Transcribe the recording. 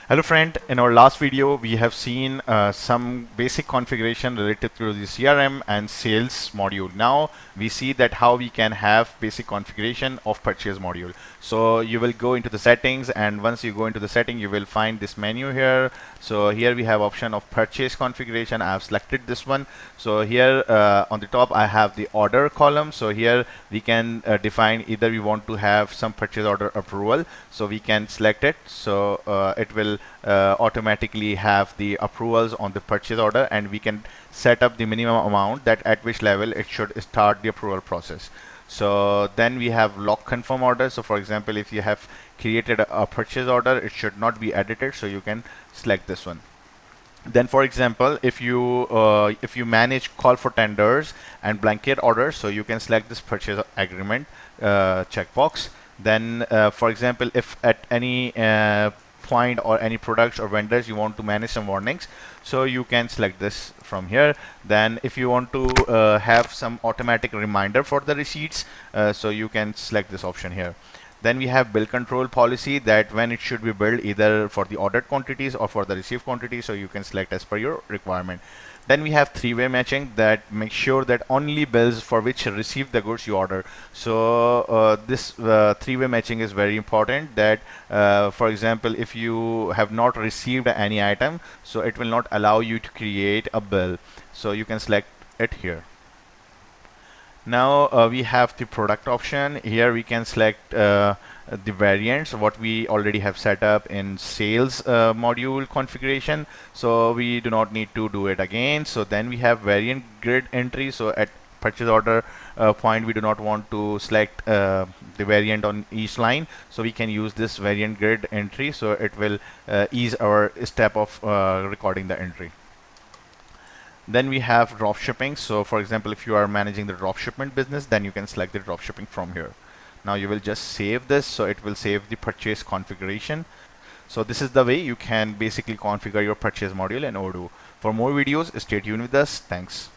Hello friend, in our last video we have seen some basic configuration related to the CRM and sales module. Now we see that how we can have basic configuration of purchase module. So you will go into the settings, and once you go into the setting you will find this menu here. So here we have option of purchase configuration. I have selected this one. So here on the top I have the order column. So here we can define either we want to have some purchase order approval, so we can select it. So it will automatically have the approvals on the purchase order, and we can set up the minimum amount that at which level it should start the approval process. So then we have lock confirm order. So for example, if you have created a purchase order, it should not be edited, so you can select this one. Then for example, if you manage call for tenders and blanket orders, so you can select this purchase agreement checkbox. Then for example, if at any point or any products or vendors you want to manage some warnings, so you can select this from here. Then if you want to have some automatic reminder for the receipts, so you can select this option here. Then we have bill control policy, that when it should be billed, either for the ordered quantities or for the received quantities, so you can select as per your requirement. Then we have three-way matching, that makes sure that only bills for which receive the goods you order. So this three-way matching is very important, that for example, if you have not received any item, so it will not allow you to create a bill, so you can select it here. Now we have the product option. Here we can select the variants, what we already have set up in sales module configuration, so we do not need to do it again. So then we have variant grid entry. So at purchase order point, we do not want to select the variant on each line, so we can use this variant grid entry, so it will ease our step of recording the entry. Then we have drop shipping. So for example, if you are managing the drop shipment business, then you can select the drop shipping from here. Now you will just save this, so it will save the purchase configuration. So this is the way you can basically configure your purchase module in Odoo. For more videos, stay tuned with us. Thanks.